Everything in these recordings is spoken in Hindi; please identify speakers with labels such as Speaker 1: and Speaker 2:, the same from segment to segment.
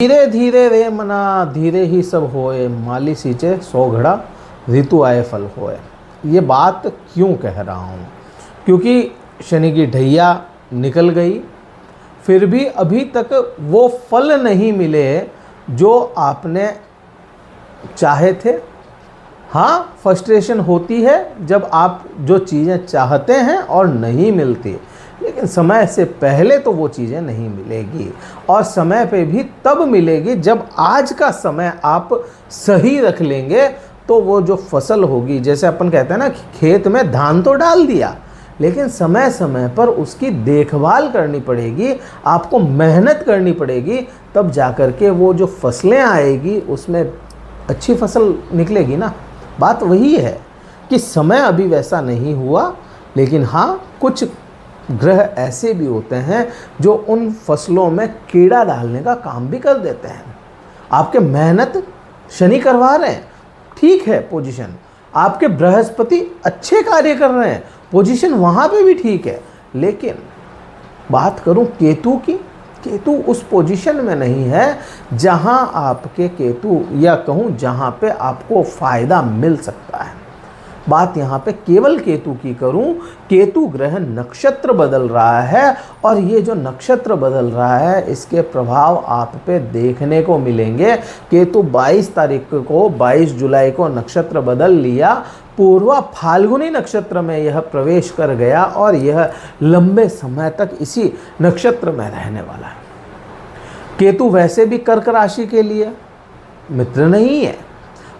Speaker 1: धीरे धीरे रे मना धीरे ही सब होए, माली सींचे 100 घड़ा ऋतु आए फल होए। ये बात क्यों कह रहा हूँ? क्योंकि शनि की ढैया निकल गई, फिर भी अभी तक वो फल नहीं मिले जो आपने चाहे थे। हाँ, फ्रस्ट्रेशन होती है जब आप जो चीज़ें चाहते हैं और नहीं मिलती, लेकिन समय से पहले तो वो चीज़ें नहीं मिलेगी, और समय पे भी तब मिलेगी जब आज का समय आप सही रख लेंगे। तो वो जो फसल होगी, जैसे अपन कहते हैं ना, खेत में धान तो डाल दिया, लेकिन समय समय पर उसकी देखभाल करनी पड़ेगी, आपको मेहनत करनी पड़ेगी, तब जाकर के वो जो फसलें आएगी उसमें अच्छी फसल निकलेगी ना। बात वही है कि समय अभी वैसा नहीं हुआ, लेकिन हाँ, कुछ ग्रह ऐसे भी होते हैं जो उन फसलों में कीड़ा डालने का काम भी कर देते हैं। आपके मेहनत शनि करवा रहे हैं, ठीक है, पोजीशन आपके बृहस्पति अच्छे कार्य कर रहे हैं, पोजीशन वहाँ पे भी ठीक है, लेकिन बात करूँ केतु की, केतु उस पोजीशन में नहीं है जहां आपके केतु, या कहूं जहां पे आपको फ़ायदा मिल सकता है। बात यहाँ पे केवल केतु की करूं, केतु ग्रह नक्षत्र बदल रहा है, और ये जो नक्षत्र बदल रहा है इसके प्रभाव आप पे देखने को मिलेंगे। केतु 22 तारीख को, 22 जुलाई को नक्षत्र बदल लिया, पूर्वा फाल्गुनी नक्षत्र में यह प्रवेश कर गया, और यह लंबे समय तक इसी नक्षत्र में रहने वाला है। केतु वैसे भी कर्क राशि के लिए मित्र नहीं है।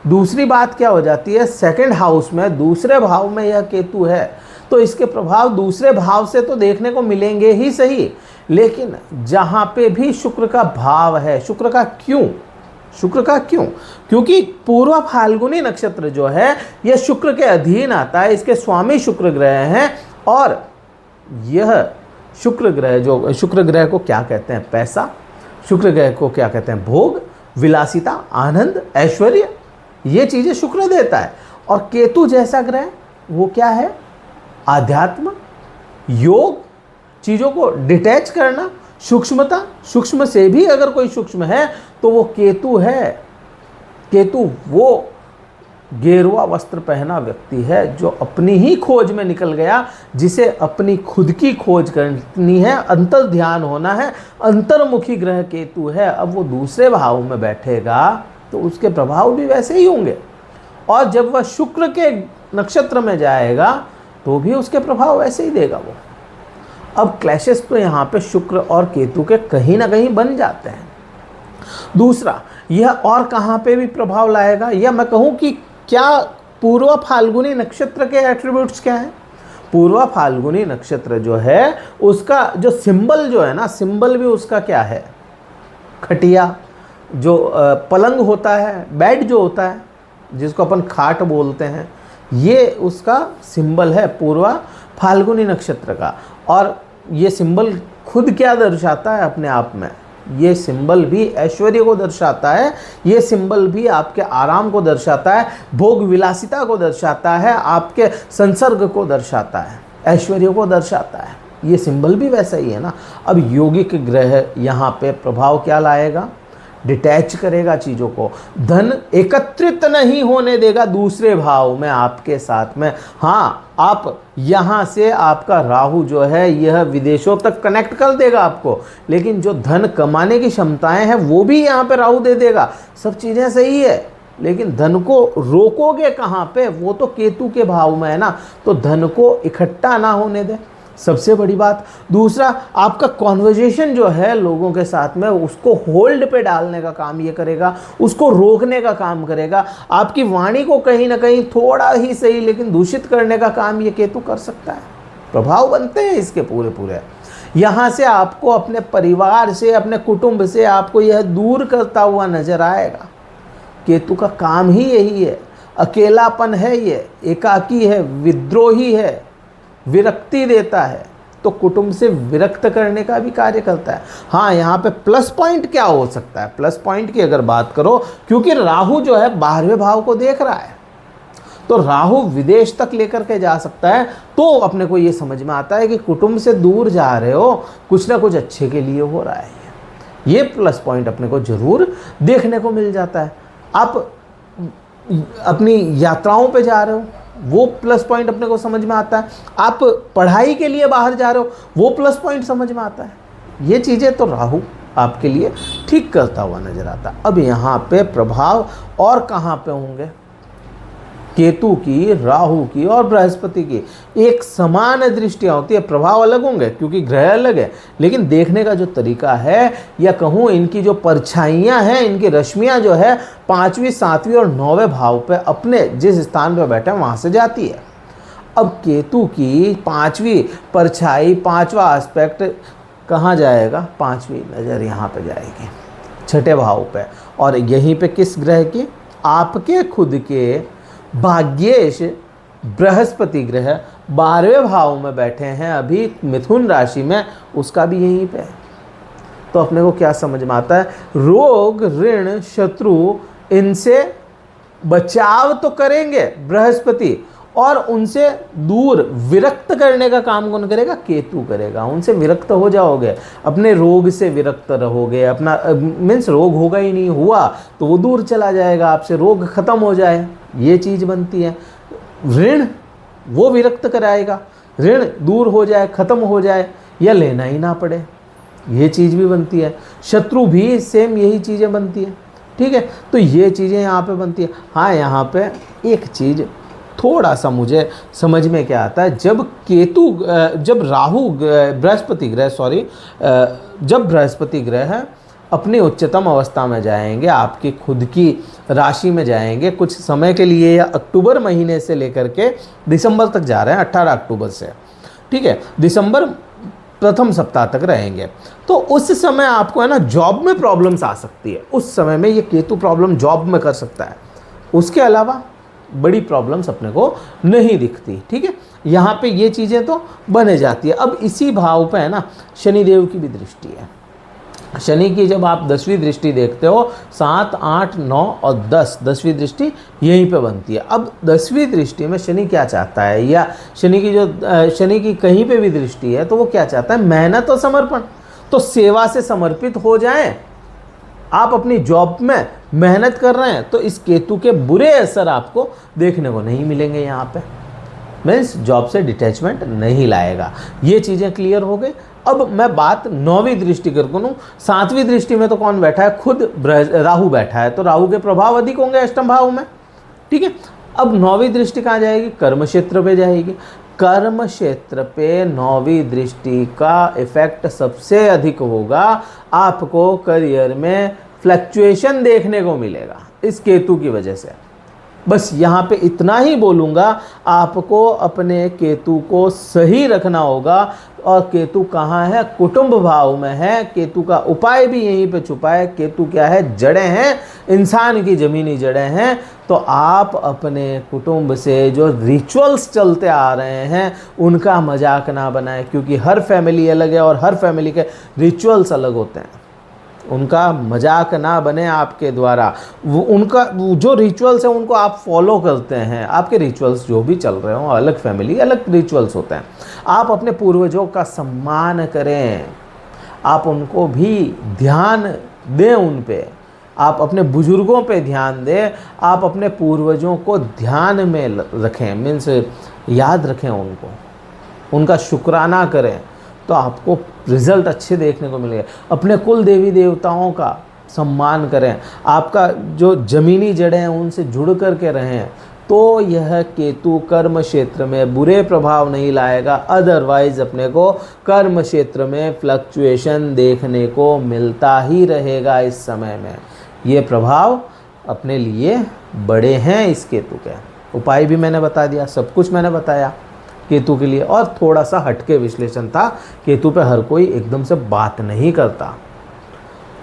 Speaker 1: दूसरी बात क्या हो जाती है, सेकंड हाउस में, दूसरे भाव में यह केतु है, तो इसके प्रभाव दूसरे भाव से तो देखने को मिलेंगे ही सही, लेकिन जहाँ पे भी शुक्र का भाव है, शुक्र का क्यों? क्योंकि पूर्व फाल्गुनी नक्षत्र जो है यह शुक्र के अधीन आता है, इसके स्वामी शुक्र ग्रह हैं, और यह शुक्र ग्रह को क्या कहते हैं? पैसा। शुक्र ग्रह को क्या कहते हैं? भोग, विलासिता, आनंद, ऐश्वर्य, ये चीज़ें शुक्र देता है। और केतु जैसा ग्रह वो क्या है? आध्यात्म, योग, चीज़ों को डिटैच करना, सूक्ष्मता, सूक्ष्म से भी अगर कोई सूक्ष्म है तो वो केतु है। केतु वो गेरुआ वस्त्र पहना व्यक्ति है जो अपनी ही खोज में निकल गया, जिसे अपनी खुद की खोज करनी है, अंतर ध्यान होना है, अंतर्मुखी ग्रह केतु है। अब वो दूसरे भाव में बैठेगा तो उसके प्रभाव भी वैसे ही होंगे, और जब वह शुक्र के नक्षत्र में जाएगा तो भी उसके प्रभाव वैसे ही देगा वो। अब क्लैशेस तो यहाँ पे शुक्र और केतु के कहीं ना कहीं बन जाते हैं। दूसरा, यह और कहाँ पे भी प्रभाव लाएगा, या मैं कहूँ कि क्या पूर्व फाल्गुनी नक्षत्र के एट्रीब्यूट्स क्या हैं? पूर्व फाल्गुनी नक्षत्र जो है उसका जो सिंबल जो है ना, सिंबल भी उसका क्या है? खटिया, जो पलंग होता है, बेड जो होता है, जिसको अपन खाट बोलते हैं, ये उसका सिंबल है पूर्व फाल्गुनी नक्षत्र का। और ये सिंबल खुद क्या दर्शाता है अपने आप में? ये सिंबल भी ऐश्वर्य को दर्शाता है, ये सिंबल भी आपके आराम को दर्शाता है, भोग विलासिता को दर्शाता है, आपके संसर्ग को दर्शाता है, ऐश्वर्य को दर्शाता है। ये सिंबल भी वैसा ही है ना। अब यौगिक ग्रह यहाँ पे प्रभाव क्या लाएगा? डिटैच करेगा चीज़ों को, धन एकत्रित नहीं होने देगा दूसरे भाव में आपके साथ में। हाँ, आप यहाँ से आपका राहु जो है यह विदेशों तक कनेक्ट कर देगा आपको, लेकिन जो धन कमाने की क्षमताएं हैं वो भी यहाँ पे राहु दे देगा। सब चीज़ें सही है, लेकिन धन को रोकोगे कहाँ पे? वो तो केतु के भाव में है ना, तो धन को इकट्ठा ना होने दे, सबसे बड़ी बात। दूसरा, आपका कॉन्वर्जेशन जो है लोगों के साथ में, उसको होल्ड पे डालने का काम ये करेगा, उसको रोकने का काम करेगा। आपकी वाणी को कहीं ना कहीं थोड़ा ही सही लेकिन दूषित करने का काम ये केतु कर सकता है। प्रभाव बनते हैं इसके पूरे। यहाँ से आपको अपने परिवार से, अपने कुटुंब से आपको यह दूर करता हुआ नजर आएगा। केतु का काम ही यही है, अकेलापन है, ये एकाकी है, विद्रोही है, विरक्ति देता है, तो कुटुंब से विरक्त करने का भी कार्य करता है। हाँ, यहाँ पे प्लस पॉइंट क्या हो सकता है? प्लस पॉइंट की अगर बात करो, क्योंकि राहु जो है 12वें भाव को देख रहा है, तो राहु विदेश तक लेकर के जा सकता है। तो अपने को ये समझ में आता है कि कुटुंब से दूर जा रहे हो, कुछ ना कुछ अच्छे के लिए हो रहा है। ये प्लस पॉइंट अपने को जरूर देखने को मिल जाता है। आप अपनी यात्राओं पे जा रहे हो, वो प्लस पॉइंट अपने को समझ में आता है। आप पढ़ाई के लिए बाहर जा रहे हो, वो प्लस पॉइंट समझ में आता है। ये चीज़ें तो राहु आपके लिए ठीक करता हुआ नजर आता है। अब यहाँ पे प्रभाव और कहाँ पे होंगे? केतु की, राहु की और बृहस्पति की एक समान दृष्टियाँ होती है। प्रभाव अलग होंगे क्योंकि ग्रह अलग है, लेकिन देखने का जो तरीका है, या कहूँ इनकी जो परछाइयाँ हैं, इनकी रश्मियाँ जो है 5वीं, 7वीं और 9वें भाव पे अपने जिस स्थान पे बैठे हैं वहाँ से जाती है। अब केतु की 5वीं परछाई, 5वां एस्पेक्ट कहाँ जाएगा? 5वीं नज़र यहाँ पे जाएगी, 6ठे भाव पे। और यहीं पे किस ग्रह की? आपके खुद के भाग्येश बृहस्पति ग्रह 12वें भाव में बैठे हैं अभी मिथुन राशि में, उसका भी यहीं पे है। तो अपने को क्या समझ में आता है? रोग, ऋण, शत्रु, इनसे बचाव तो करेंगे बृहस्पति, और उनसे दूर विरक्त करने का काम कौन करेगा? केतु करेगा। उनसे विरक्त हो जाओगे, अपने रोग से विरक्त रहोगे। अपना मीन्स रोग होगा ही नहीं, हुआ तो वो दूर चला जाएगा आपसे, रोग खत्म हो जाए, ये चीज़ बनती है। ऋण वो विरक्त कराएगा, ऋण दूर हो जाए, खत्म हो जाए, या लेना ही ना पड़े, ये चीज़ भी बनती है। शत्रु भी सेम यही चीज़ें बनती है। ठीक है, तो ये चीज़ें यहाँ पे बनती है। हाँ, यहाँ पे एक चीज़ थोड़ा सा मुझे समझ में क्या आता है, जब राहु बृहस्पति ग्रह जब बृहस्पति ग्रह अपनी उच्चतम अवस्था में जाएंगे, आपकी खुद की राशि में जाएंगे कुछ समय के लिए, या अक्टूबर महीने से लेकर के दिसंबर तक जा रहे हैं, 18 अक्टूबर से, ठीक है, दिसंबर प्रथम सप्ताह तक रहेंगे। तो उस समय आपको है ना जॉब में प्रॉब्लम्स आ सकती है। उस समय में ये केतु प्रॉब्लम जॉब में कर सकता है, उसके अलावा बड़ी प्रॉब्लम्स अपने को नहीं दिखती। ठीक है, यहाँ पे ये चीज़ें तो बने जाती है। अब इसी भाव पे है ना शनिदेव की भी दृष्टि है। शनि की जब आप 10वीं दृष्टि देखते हो, 7, 8, 9 और 10, 10वीं दृष्टि यहीं पे बनती है। अब 10वीं दृष्टि में शनि क्या चाहता है, या शनि की कहीं पे भी दृष्टि है तो वो क्या चाहता है? मेहनत और समर्पण। तो सेवा से समर्पित हो जाएं। आप अपनी जॉब में मेहनत कर रहे हैं तो इस केतु के बुरे असर आपको देखने को नहीं मिलेंगे। यहाँ पे मीन्स जॉब से डिटैचमेंट नहीं लाएगा। ये चीज़ें क्लियर हो गई। अब मैं बात 9वीं दृष्टि करूँ। 7वीं दृष्टि में तो कौन बैठा है? खुद राहु बैठा है, तो राहु के प्रभाव अधिक होंगे अष्टम भाव में। ठीक है, अब 9वीं दृष्टि कहाँ जाएगी? कर्म क्षेत्र पे जाएगी। कर्म क्षेत्र पे 9वीं दृष्टि का इफेक्ट सबसे अधिक होगा। आपको करियर में फ्लक्चुएशन देखने को मिलेगा इस केतु की वजह से। बस यहाँ पे इतना ही बोलूँगा, आपको अपने केतु को सही रखना होगा। और केतु कहाँ है? कुटुंब भाव में है। केतु का उपाय भी यहीं पे छुपा है। केतु क्या है? जड़ें हैं, इंसान की ज़मीनी जड़ें हैं। तो आप अपने कुटुंब से जो रिचुअल्स चलते आ रहे हैं उनका मजाक ना बनाएं, क्योंकि हर फैमिली अलग है और हर फैमिली के रिचुअल्स अलग होते हैं। उनका मजाक ना बने आपके द्वारा। उनका जो रिचुअल्स हैं उनको आप फॉलो करते हैं। आपके रिचुअल्स जो भी चल रहे हों, अलग फैमिली अलग रिचुअल्स होते हैं। आप अपने पूर्वजों का सम्मान करें, आप उनको भी ध्यान दें, उन पे आप अपने बुजुर्गों पे ध्यान दें, आप अपने पूर्वजों को ध्यान में रखें, मीन्स याद रखें उनको, उनका शुक्राना करें, तो आपको रिजल्ट अच्छे देखने को मिलेंगे। अपने कुल देवी देवताओं का सम्मान करें, आपका जो ज़मीनी जड़ें हैं उनसे जुड़ कर के रहें, तो यह केतु कर्म क्षेत्र में बुरे प्रभाव नहीं लाएगा। अदरवाइज अपने को कर्म क्षेत्र में फ्लक्चुएशन देखने को मिलता ही रहेगा। इस समय में ये प्रभाव अपने लिए बड़े हैं इस केतु के। उपाय भी मैंने बता दिया, सब कुछ मैंने बताया केतु के लिए। और थोड़ा सा हटके विश्लेषण था, केतु पे हर कोई एकदम से बात नहीं करता।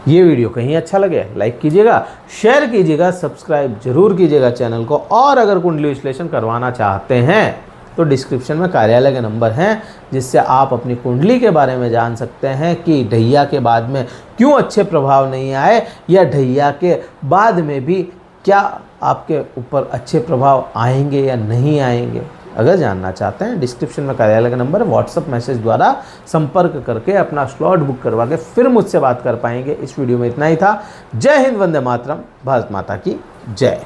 Speaker 1: ये वीडियो कहीं अच्छा लगे लाइक कीजिएगा, शेयर कीजिएगा, सब्सक्राइब जरूर कीजिएगा चैनल को। और अगर कुंडली विश्लेषण करवाना चाहते हैं तो डिस्क्रिप्शन में कार्यालय के नंबर हैं, जिससे आप अपनी कुंडली के बारे में जान सकते हैं कि ढैया के बाद में क्यों अच्छे प्रभाव नहीं आए, या ढैया के बाद में भी क्या आपके ऊपर अच्छे प्रभाव आएंगे या नहीं आएंगे। अगर जानना चाहते हैं, डिस्क्रिप्शन में कार्यालय का नंबर है, व्हाट्सअप मैसेज द्वारा संपर्क करके अपना स्लॉट बुक करवा के फिर मुझसे बात कर पाएंगे। इस वीडियो में इतना ही था। जय हिंद, वंदे मातरम, भारत माता की जय।